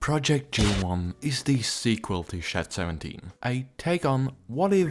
Project G-1 is the sequel to Shed 17, a take on what if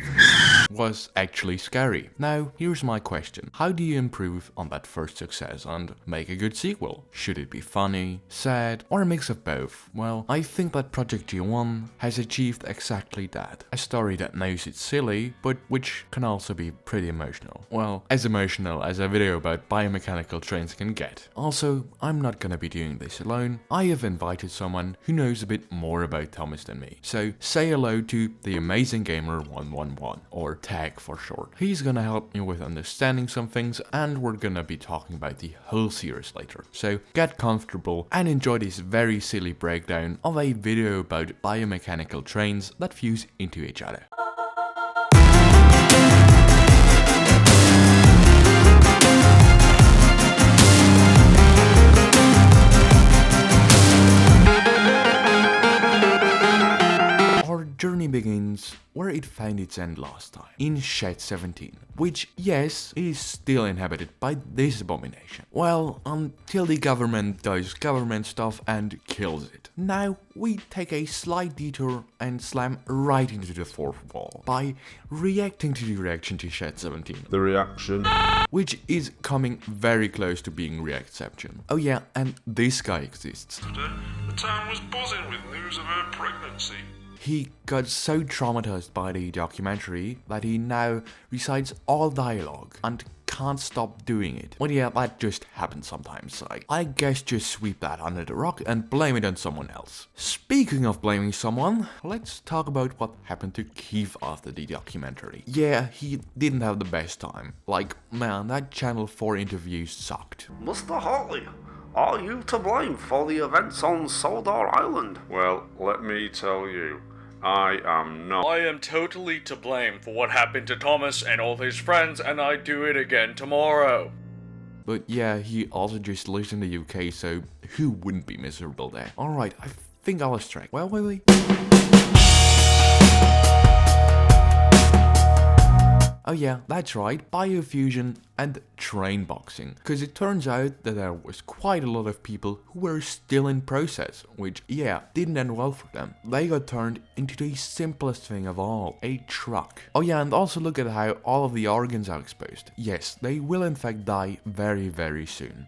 was actually scary. Now, here's my question. How do you improve on that first success and make a good sequel? Should it be funny, sad, or a mix of both? Well, I think that Project G-1 has achieved exactly that. A story that knows it's silly, but which can also be pretty emotional. Well, as emotional as a video about biomechanical trains can get. Also, I'm not gonna be doing this alone. I have invited someone who knows a bit more about Thomas than me. So say hello to the amazing gamer 111, or Tag for short. He's gonna help me with understanding some things, and we're gonna be talking about the whole series later. So get comfortable and enjoy this very silly breakdown of a video about biomechanical trains that fuse into each other. Journey begins where it found its end last time, in Shed 17, which, yes, is still inhabited by this abomination. Well, until the government does government stuff and kills it. Now, we take a slight detour and slam right into the fourth wall by reacting to the reaction to Shed 17. The reaction. Which is coming very close to being Reactception. Oh yeah, and this guy exists. Today, the town was buzzing with news of her pregnancy. He got so traumatized by the documentary that he now recites all dialogue and can't stop doing it. Well yeah, that just happens sometimes. I guess just sweep that under the rug and blame it on someone else. Speaking of blaming someone, let's talk about what happened to Keith after the documentary. Yeah, he didn't have the best time. Like, man, that Channel 4 interview sucked. Mr. Hartley, are you to blame for the events on Soldar Island? Well, let me tell you, I am not. I am totally to blame for what happened to Thomas and all his friends, and I do it again tomorrow. But yeah, he also just lives in the UK, so who wouldn't be miserable there? Alright, I think I lost track. Well, wait. Oh yeah, that's right, biofusion and train boxing. Because it turns out that there was quite a lot of people who were still in process, which, yeah, didn't end well for them. They got turned into the simplest thing of all, a truck. Oh yeah, and also look at how all of the organs are exposed. Yes, they will in fact die very, very soon.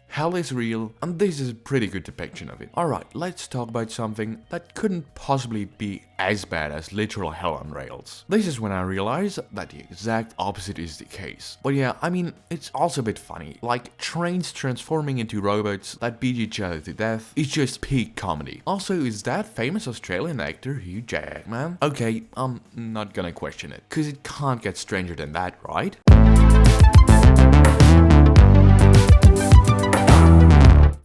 Hell is real, and this is a pretty good depiction of it. Alright, let's talk about something that couldn't possibly be as bad as literal hell on rails. This is when I realized that the exact opposite is the case. But yeah, I mean, it's also a bit funny. Like, trains transforming into robots that beat each other to death is just peak comedy. Also, is that famous Australian actor Hugh Jackman? Okay, I'm not gonna question it, cause it can't get stranger than that, right?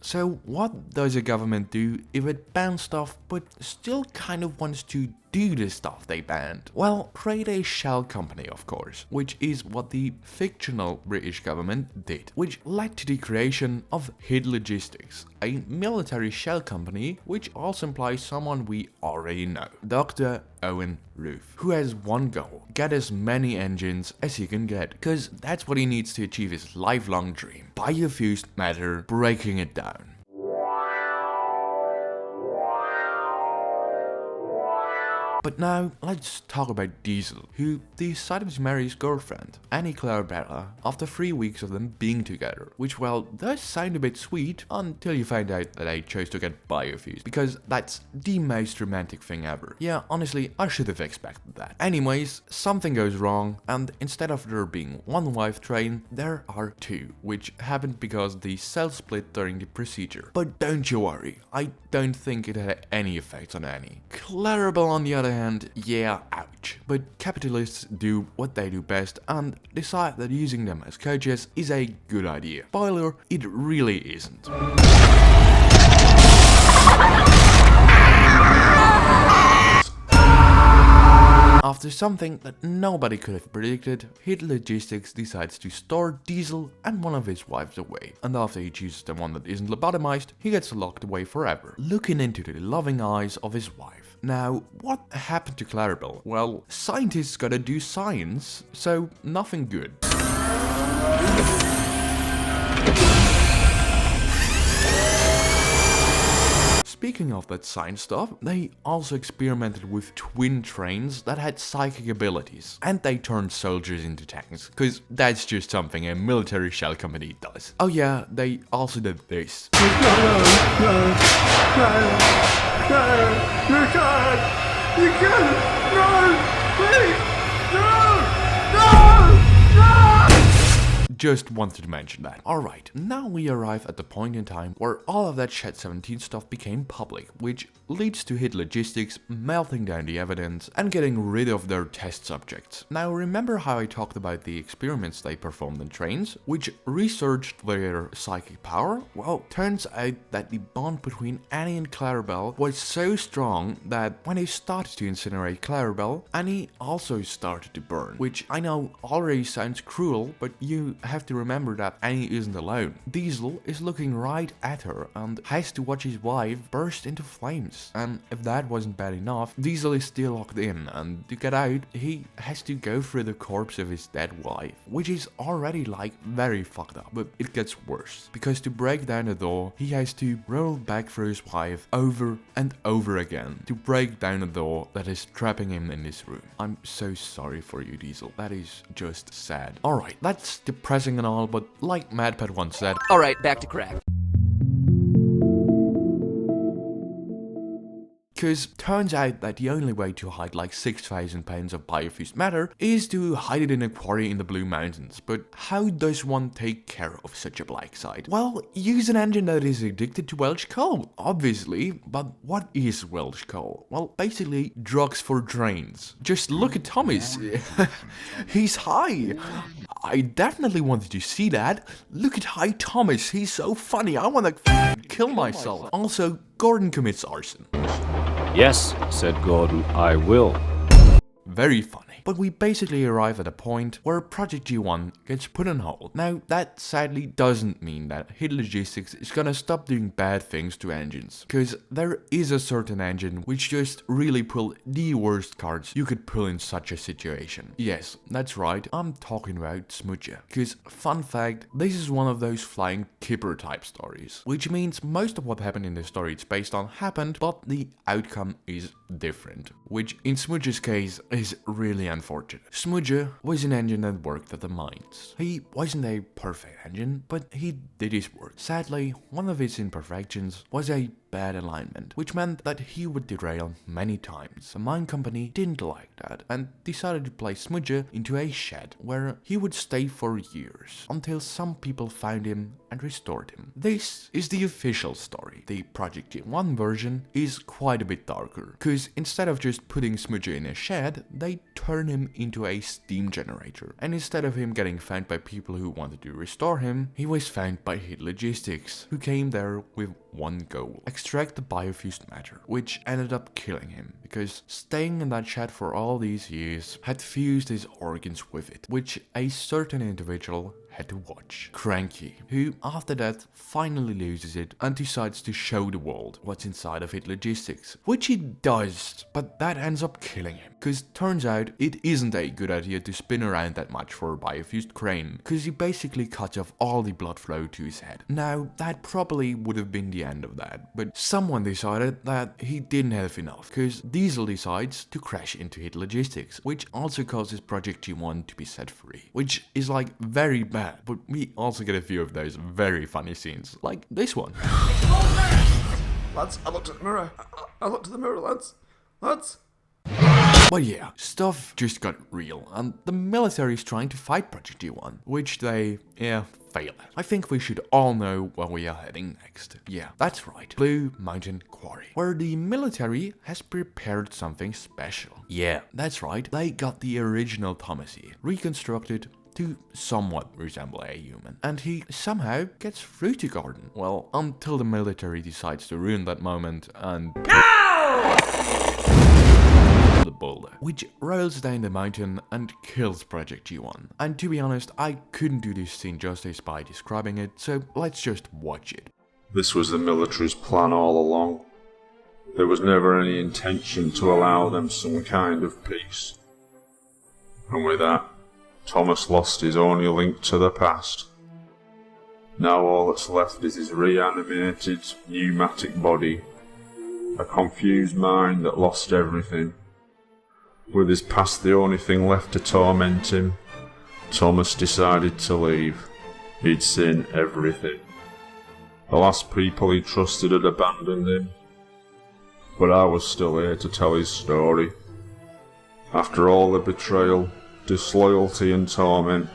So what does a government do if it bans stuff but still kind of wants to do the stuff they banned? Well, create a shell company, of course, which is what the fictional British government did, which led to the creation of HID Logistics, a military shell company, which also implies someone we already know, Dr. Owen Roof, who has one goal: get as many engines as he can get, because that's what he needs to achieve his lifelong dream: biofused matter, breaking it down. But now, let's talk about Diesel, who decided to marry his girlfriend, Annie Clarabella, after 3 weeks of them being together. Which, well, does sound a bit sweet until you find out that they chose to get biofused, because that's the most romantic thing ever. Yeah, honestly, I should have expected that. Anyways, something goes wrong, and instead of there being one wife train, there are two, which happened because the cells split during the procedure. But don't you worry, I don't think it had any effects on Annie. Clarabelle, on the other hand, yeah, ouch. But capitalists do what they do best and decide that using them as coaches is a good idea. Spoiler, it really isn't. After something that nobody could have predicted, HID Logistics decides to store Diesel and one of his wives away. And after he chooses the one that isn't lobotomized, he gets locked away forever, looking into the loving eyes of his wife. Now, what happened to Clarabelle? Well, scientists gotta do science, so nothing good. speaking of that science stuff, they also experimented with twin trains that had psychic abilities. And they turned soldiers into tanks, cause that's just something a military shell company does. Oh yeah, they also did this. Just wanted to mention that. Alright, now we arrive at the point in time where all of that Shed 17 stuff became public, which leads to Hit Logistics melting down the evidence and getting rid of their test subjects. Now remember how I talked about the experiments they performed on trains, which researched their psychic power? Well, turns out that the bond between Annie and Clarabelle was so strong that when they started to incinerate Clarabelle, Annie also started to burn, which I know already sounds cruel, but you have to remember that Annie isn't alone. Diesel is looking right at her and has to watch his wife burst into flames. And if that wasn't bad enough, Diesel is still locked in, and to get out, he has to go through the corpse of his dead wife, which is already like very fucked up, but it gets worse. Because to break down the door, he has to roll back for his wife over and over again to break down the door that is trapping him in this room. I'm so sorry for you, Diesel. That is just sad. Alright, that's depressing and all, but like MadPat once said, Alright, back to crack. Because turns out that the only way to hide like 6,000 pounds of biofused matter is to hide it in a quarry in the Blue Mountains. But how does one take care of such a black site? Well, use an engine that is addicted to Welsh coal, obviously. But what is Welsh coal? Well, basically drugs for drains. Just look at Thomas. He's high. I definitely wanted to see that. Look at High Thomas. He's so funny. I want to kill myself. Also, Gordon commits arson. Yes, said Gordon, I will. Very funny. But we basically arrive at a point where Project G1 gets put on hold. Now, that sadly doesn't mean that Hit Logistics is gonna stop doing bad things to engines. Because there is a certain engine which just really pulled the worst cards you could pull in such a situation. Yes, that's right, I'm talking about SMUDGER. Because, fun fact, this is one of those flying kipper type stories. Which means most of what happened in the story it's based on happened, but the outcome is different. Which, in SMUDGER's case, is really unfortunate. SMUDGER was an engine that worked at the mines. He wasn't a perfect engine, but he did his work. Sadly, one of his imperfections was a bad alignment, which meant that he would derail many times. The mine company didn't like that and decided to place SMUDGER into a shed where he would stay for years, until some people found him and restored him. This is the official story. The Project G1 version is quite a bit darker, because instead of just putting SMUDGER in a shed, they turn him into a steam generator. And instead of him getting found by people who wanted to restore him, he was found by Hit Logistics, who came there with one goal: extract the biofused matter, which ended up killing him, because staying in that shed for all these years had fused his organs with it, which a certain individual had to watch. Cranky, who after that finally loses it and decides to show the world what's inside of Hit Logistics, which he does, but that ends up killing him, because turns out it isn't a good idea to spin around that much for a biofused crane, because he basically cuts off all the blood flow to his head. Now, that probably would have been the end of that, but someone decided that he didn't have enough, because Diesel decides to crash into Hit Logistics, which also causes Project G1 to be set free, which is like very bad. But we also get a few of those very funny scenes, like this one. Lads, I looked at the mirror. I looked at the mirror, lads. Lads. But yeah, stuff just got real, and the military is trying to fight Project G1, which they, fail at. I think we should all know where we are heading next. Yeah, that's right, Blue Mountain Quarry, where the military has prepared something special. Yeah, that's right, they got the original Thomas here, reconstructed to somewhat resemble a human, and he somehow gets through to Gordon. Well, until the military decides to ruin that moment and the boulder, which rolls down the mountain and kills Project G1. And to be honest, I couldn't do this scene justice by describing it, so let's just watch it. This was the military's plan all along. There was never any intention to allow them some kind of peace. And with that, Thomas lost his only link to the past. Now all that's left is his reanimated pneumatic body, A confused mind that lost everything. With his past the only thing left to torment him, Thomas decided to leave. He'd seen everything. The last people he trusted had abandoned him. But I was still here to tell his story. After all the betrayal, disloyalty and torment,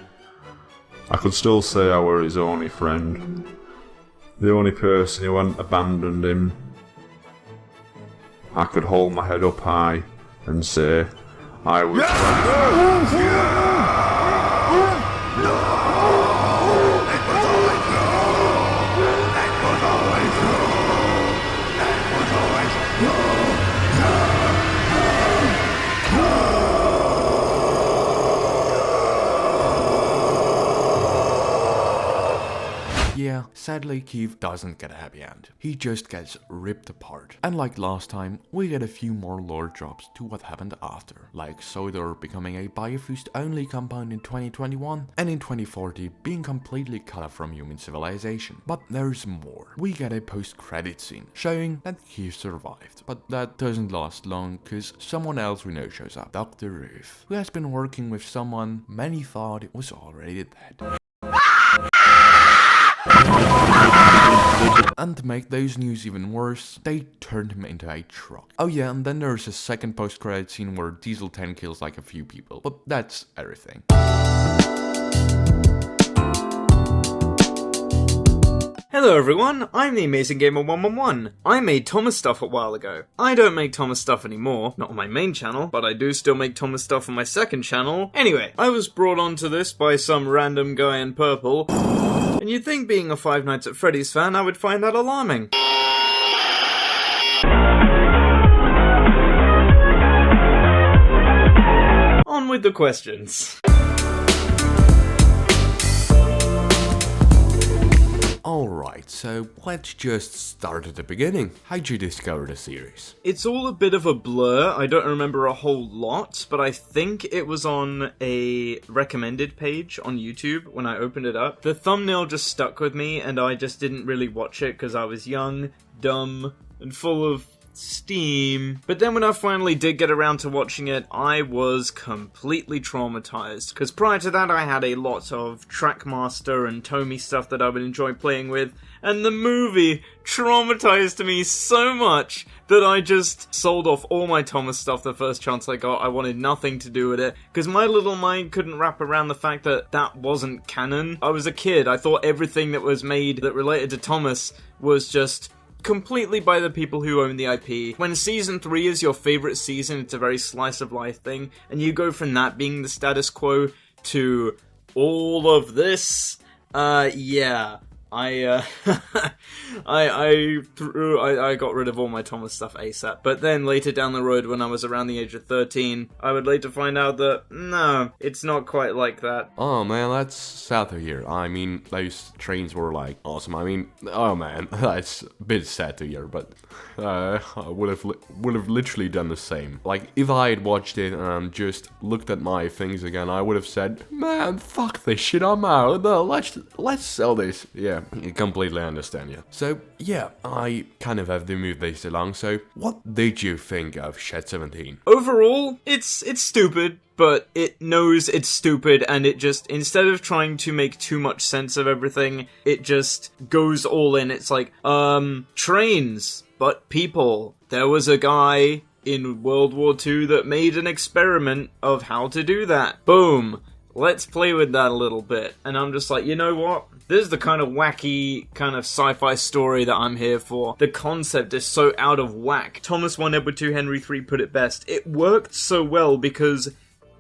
I could still say I were his only friend. The only person who hadn't abandoned him. I could hold my head up high and say I was Yeah, sadly Keith doesn't get a happy end. He just gets ripped apart. And like last time, we get a few more lore drops to what happened after. Like Sodor becoming a Biofused only compound in 2021, and in 2040 being completely cut off from human civilization. But there's more. We get a post-credit scene showing that Keith survived. But that doesn't last long, cause someone else we know shows up. Dr. Ruth, who has been working with someone many thought was already dead. And to make those news even worse, they turned him into a truck. Oh yeah, and then there's a second post-credit scene where Diesel 10 kills like a few people, but that's everything. Hello everyone, I'm the Amazing Gamer 111. I made Thomas stuff a while ago. I don't make Thomas stuff anymore, not on my main channel, but I do still make Thomas stuff on my second channel. Anyway, I was brought onto this by some random guy in purple, and you'd think being a Five Nights at Freddy's fan I would find that alarming. On with the questions. Alright, so let's just start at the beginning. How'd you discover the series? It's all a bit of a blur. I don't remember a whole lot, but I think it was on a recommended page on YouTube when I opened it up. The thumbnail just stuck with me, and I just didn't really watch it because I was young, dumb, and full of steam. But then when I finally did get around to watching it, I was completely traumatized, because prior to that I had a lot of Trackmaster and Tomy stuff that I would enjoy playing with, and the movie traumatized me so much that I just sold off all my Thomas stuff the first chance I got. I wanted nothing to do with it, because my little mind couldn't wrap around the fact that that wasn't canon. I was a kid, I thought everything that was made that related to Thomas was just completely by the people who own the IP. When Season 3 is your favorite season, it's a very slice of life thing, and you go from that being the status quo to all of this, yeah. I got rid of all my Thomas stuff ASAP, but then later down the road when I was around the age of 13, I would later find out that, no, it's not quite like that. Oh man, that's sad to hear. I mean, those trains were like awesome. I mean, oh man, that's a bit sad to hear, but I would have literally done the same. Like, if I had watched it and just looked at my things again, I would have said, man, fuck this shit, I'm out. No, let's sell this. Yeah, I completely understand you. So, yeah, I kind of have to move this along, so what did you think of Shed 17? Overall, it's stupid, but it knows it's stupid, and it just, instead of trying to make too much sense of everything, it just goes all in. It's like, trains, but people. There was a guy in World War II that made an experiment of how to do that. Boom. Let's play with that a little bit. And I'm just like, you know what? This is the kind of wacky, kind of sci-fi story that I'm here for. The concept is so out of whack. Thomas 1 Edward 2 Henry 3 put it best. It worked so well because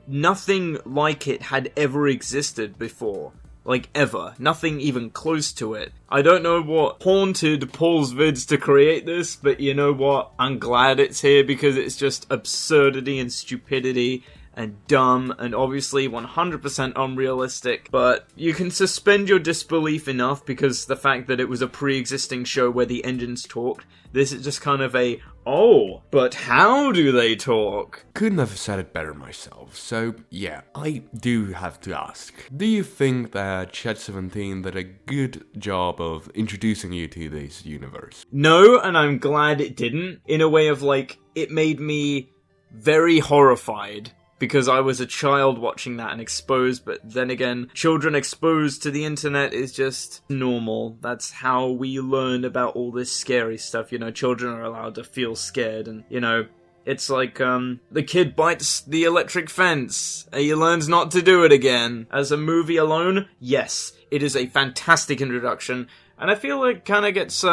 nothing like it had ever existed before. Like, ever. Nothing even close to it. I don't know what haunted Paul's vids to create this, but you know what? I'm glad it's here because it's just absurdity and stupidity and dumb and obviously 100% unrealistic, but you can suspend your disbelief enough because the fact that it was a pre-existing show where the engines talked. This is just kind of a, oh, but how do they talk? Couldn't have said it better myself, so yeah, I do have to ask. Do you think that Shed 17 did a good job of introducing you to this universe? No, and I'm glad it didn't, in a way of like, it made me very horrified. Because I was a child watching that and exposed, but then again, children exposed to the internet is just normal. That's how we learn about all this scary stuff, you know, children are allowed to feel scared, and, you know, it's like, the kid bites the electric fence, and he learns not to do it again. As a movie alone, yes, it is a fantastic introduction, and I feel it kind of gets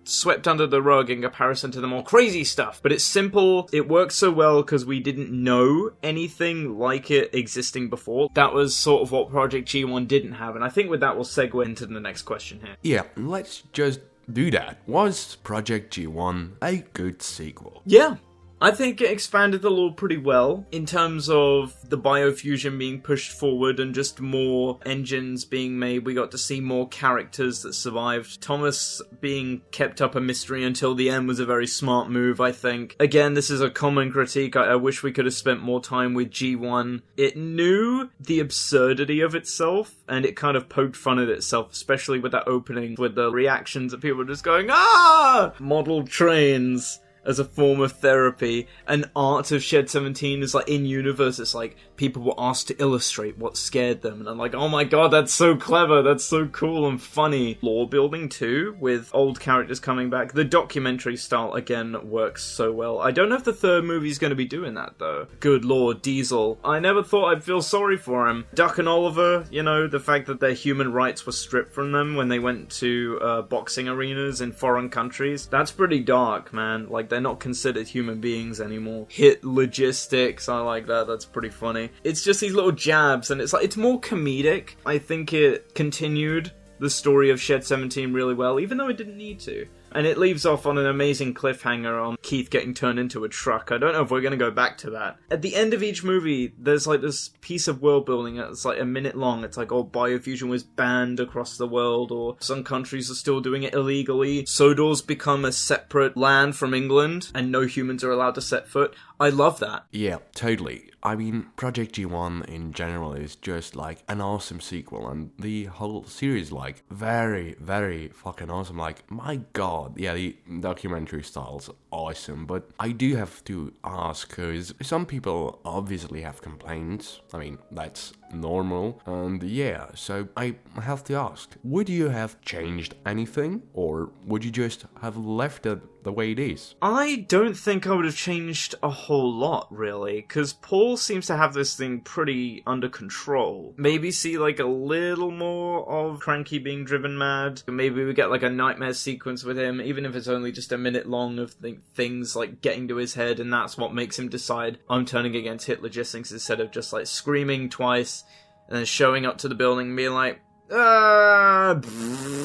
swept under the rug in comparison to the more crazy stuff. But it's simple, it works so well because we didn't know anything like it existing before. That was sort of what Project G1 didn't have, and I think with that we'll segue into the next question here. Yeah, let's just do that. Was Project G1 a good sequel? Yeah. I think it expanded the lore pretty well in terms of the biofusion being pushed forward and just more engines being made. We got to see more characters that survived. Thomas being kept up a mystery until the end was a very smart move, I think. Again, this is a common critique. I wish we could have spent more time with G1. It knew the absurdity of itself and it kind of poked fun at itself, especially with that opening with the reactions of people just going, ah! Model trains as a form of therapy, and art of Shed 17 is like in universe, it's like people were asked to illustrate what scared them, and I'm like, oh my god, that's so clever, that's so cool and funny. Lore building too, with old characters coming back. The documentary style again works so well. I don't know if the third movie's going to be doing that though. Good lord, Diesel. I never thought I'd feel sorry for him. Duck and Oliver, you know, the fact that their human rights were stripped from them when they went to boxing arenas in foreign countries. That's pretty dark, man. Like, they're not considered human beings anymore. Hit logistics, I like that, that's pretty funny. It's just these little jabs, and it's like, it's more comedic. I think it continued the story of Shed 17 really well, even though it didn't need to. And it leaves off on an amazing cliffhanger on Keith getting turned into a truck. I don't know if we're going to go back to that. At the end of each movie, there's like this piece of world building that's like a minute long. It's like, oh, biofusion was banned across the world, or some countries are still doing it illegally. Sodor's become a separate land from England, and no humans are allowed to set foot. I love that. Yeah, totally. I mean, Project G1 in general is just like an awesome sequel, and the whole series, like, very, very fucking awesome. Like, my god, yeah, the documentary style's awesome, but I do have to ask, because some people obviously have complaints. I mean, that's normal, and yeah, so I have to ask, would you have changed anything, or would you just have left it the way it is? I don't think I would have changed a whole lot, really, because Paul seems to have this thing pretty under control. Maybe see like a little more of Cranky being driven mad. Maybe we get like a nightmare sequence with him, even if it's only just a minute long of things like getting to his head, and that's what makes him decide, I'm turning against hit logistics, instead of just like screaming twice and then showing up to the building and being like,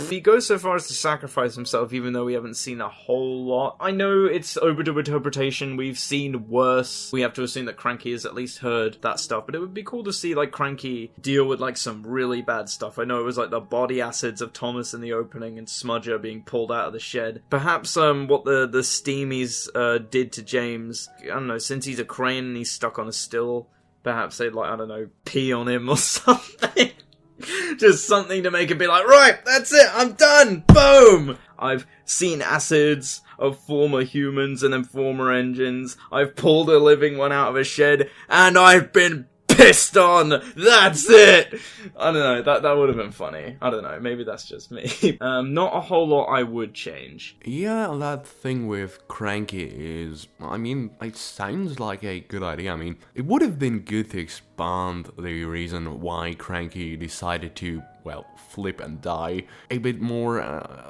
he goes so far as to sacrifice himself, even though we haven't seen a whole lot. I know it's open to interpretation, we've seen worse. We have to assume that Cranky has at least heard that stuff, but it would be cool to see like Cranky deal with like some really bad stuff. I know it was like the body acids of Thomas in the opening and Smudger being pulled out of the shed. Perhaps what the steamies did to James, I don't know, since he's a crane and he's stuck on a still, perhaps they'd like, I don't know, pee on him or something. Just something to make it be like, right, that's it, I'm done, boom! I've seen acids of former humans and then former engines. I've pulled a living one out of a shed, and I've been pissed on! That's it! I don't know, that would have been funny. I don't know, maybe that's just me. Not a whole lot I would change. Yeah, that thing with Cranky is, I mean, it sounds like a good idea. I mean, it would have been good to expand the reason why Cranky decided to well, flip and die a bit more.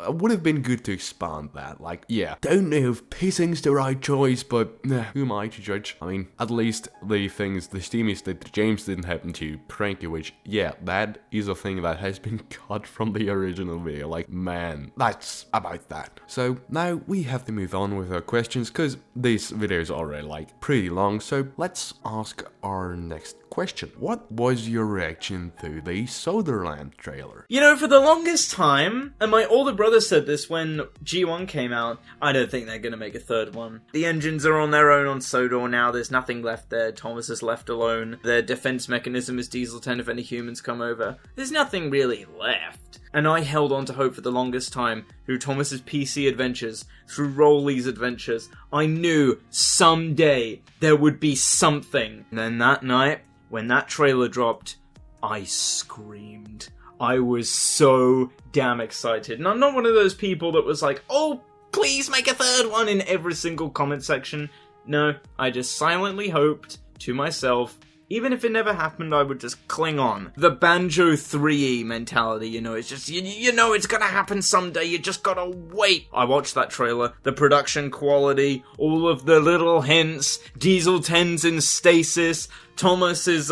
Would have been good to expand that. Like, yeah, don't know if pissing's the right choice, but who am I to judge? I mean, at least the things the steamies did to James didn't happen to Cranky, which, yeah, that is a thing that has been cut from the original video. Like, man, that's about that. So now we have to move on with our questions, because this video is already like pretty long, so let's ask our next question. What was your reaction to the Soderland trailer? You know, for the longest time, and my older brother said this when G-1 came out, I don't think they're gonna make a third one. The engines are on their own on Sodor now, there's nothing left there, Thomas is left alone, their defense mechanism is Diesel 10 if any humans come over. There's nothing really left. And I held on to hope for the longest time, through Thomas's PC adventures, through Rolly's adventures. I knew someday there would be something. And then that night, when that trailer dropped, I screamed. I was so damn excited. And I'm not one of those people that was like, oh, please make a third one in every single comment section. No, I just silently hoped to myself, even if it never happened, I would just cling on. The Banjo 3E mentality, you know, it's just, you know it's gonna happen someday, you just gotta wait. I watched that trailer, the production quality, all of the little hints, Diesel 10's in stasis, Thomas is,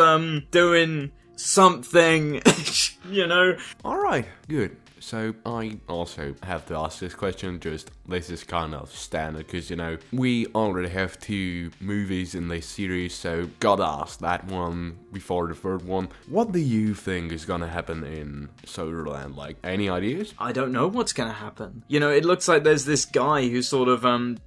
doing something, you know. Alright, good. So I also have to ask this question, just this is kind of standard, because, you know, we already have 2 movies in this series, so gotta ask that one before the third one. What do you think is gonna happen in Soderland? Like, any ideas? I don't know what's gonna happen. You know, it looks like there's this guy who's sort of,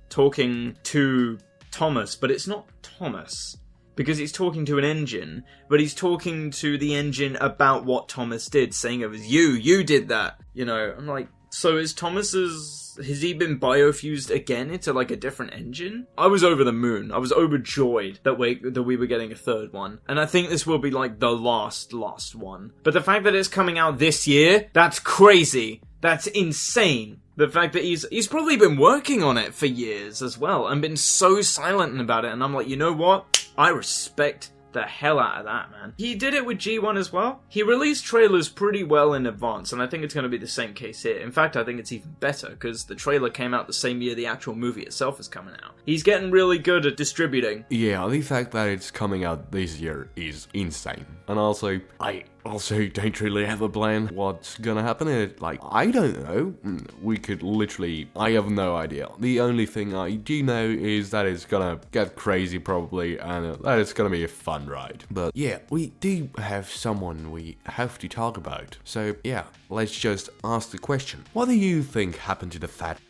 talking to Thomas, but it's not Thomas. Because he's talking to an engine, but he's talking to the engine about what Thomas did, saying it was you did that. You know, I'm like, so is has he been biofused again into like a different engine? I was over the moon. I was overjoyed that we were getting a third one. And I think this will be like the last one. But the fact that it's coming out this year, that's crazy. That's insane. The fact that he's probably been working on it for years as well, and been so silent about it, and I'm like, you know what? I respect the hell out of that, man. He did it with G1 as well. He released trailers pretty well in advance, and I think it's going to be the same case here. In fact, I think it's even better, because the trailer came out the same year the actual movie itself is coming out. He's getting really good at distributing. Yeah, the fact that it's coming out this year is insane. And also, I also don't really have a plan what's gonna happen in it. Like, I don't know. We could literally... I have no idea. The only thing I do know is that it's gonna get crazy probably, and that it's gonna be a fun ride. But yeah, we do have someone we have to talk about. So yeah, let's just ask the question. What do you think happened to the fat...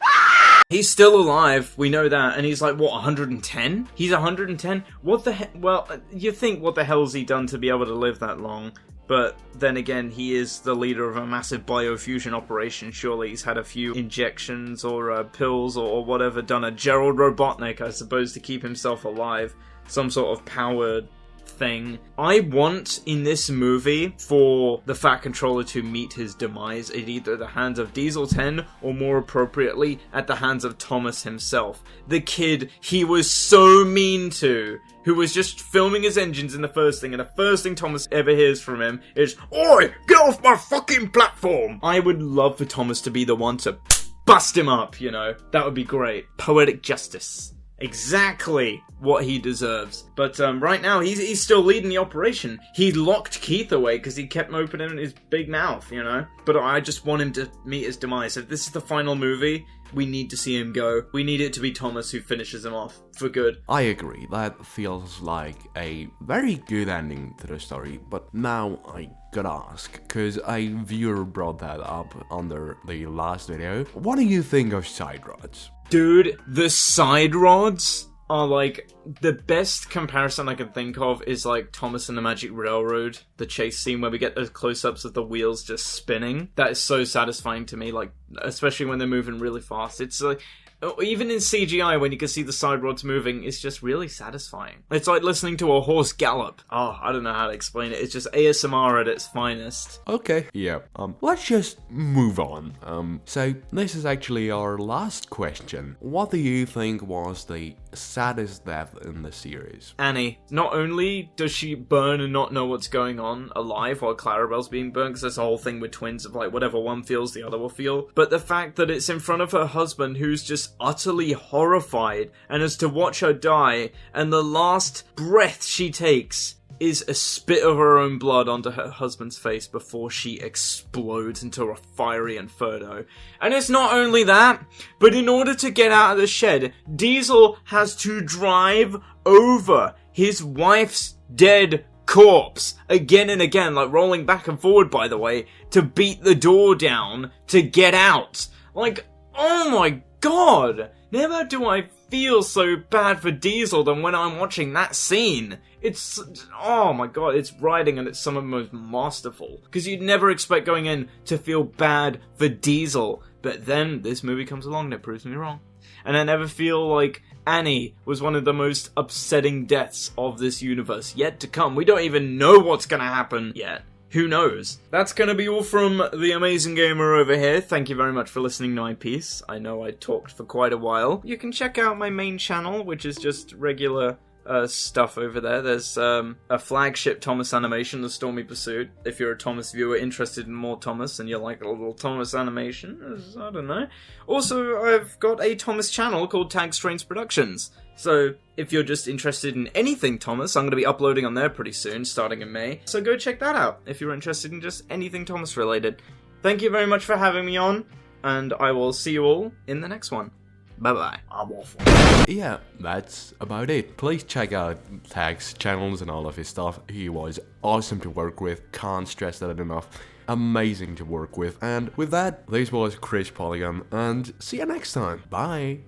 He's still alive, we know that, and he's like, what, 110? He's 110? What the hell? Well, you think, what the hell's he done to be able to live that long? But then again, he is the leader of a massive biofusion operation. Surely he's had a few injections or pills or whatever, done a Gerald Robotnik, I suppose, to keep himself alive. Some sort of powered thing. I want in this movie for the Fat Controller to meet his demise at either the hands of Diesel 10 or more appropriately at the hands of Thomas himself. The kid he was so mean to, who was just filming his engines in the first thing, and the first thing Thomas ever hears from him is, "Oi, get off my fucking platform!" I would love for Thomas to be the one to bust him up, you know? That would be great. Poetic justice. Exactly what he deserves. But right now, he's still leading the operation. He locked Keith away because he kept opening his big mouth, you know? But I just want him to meet his demise. If this is the final movie, we need to see him go. We need it to be Thomas who finishes him off for good. I agree, that feels like a very good ending to the story, but now I gotta ask, because a viewer brought that up under the last video. What do you think of side rods? Dude, the side rods are like the best comparison I can think of is like Thomas and the Magic Railroad, the chase scene where we get those close-ups of the wheels just spinning. That is so satisfying to me, like especially when they're moving really fast. It's like even in CGI, when you can see the side rods moving, it's just really satisfying. It's like listening to a horse gallop. Oh, I don't know how to explain it. It's just ASMR at its finest. Okay, yeah, let's just move on. So this is actually our last question. What do you think was the saddest death in the series? Annie. Not only does she burn and not know what's going on alive while Clarabelle's being burned, because there's a whole thing with twins of like whatever one feels, the other will feel, but the fact that it's in front of her husband who's just utterly horrified and has to watch her die, and the last breath she takes is a spit of her own blood onto her husband's face before she explodes into a fiery inferno. And it's not only that, but in order to get out of the shed, Diesel has to drive over his wife's dead corpse again and again, like rolling back and forward, by the way, to beat the door down to get out. Like, oh my god! Never do I feel so bad for Diesel than when I'm watching that scene. It's, oh my god, it's writing and it's some of the most masterful. Because you'd never expect going in to feel bad for Diesel, but then this movie comes along and it proves me wrong. And I never feel like Annie was one of the most upsetting deaths of this universe yet to come. We don't even know what's gonna happen yet. Who knows? That's gonna be all from the Amazing Gamer over here. Thank you very much for listening to my piece. I know I talked for quite a while. You can check out my main channel, which is just regular stuff over there. There's a flagship Thomas animation, The Stormy Pursuit. If you're a Thomas viewer interested in more Thomas and you like a little Thomas animation, I don't know. Also, I've got a Thomas channel called Tag Strange Productions. So, if you're just interested in anything Thomas, I'm going to be uploading on there pretty soon, starting in May. So go check that out, if you're interested in just anything Thomas related. Thank you very much for having me on, and I will see you all in the next one. Bye-bye. I'm awful. Yeah, that's about it. Please check out Tag's channels and all of his stuff. He was awesome to work with, can't stress that enough. Amazing to work with. And with that, this was Chris Polygon, and see you next time. Bye.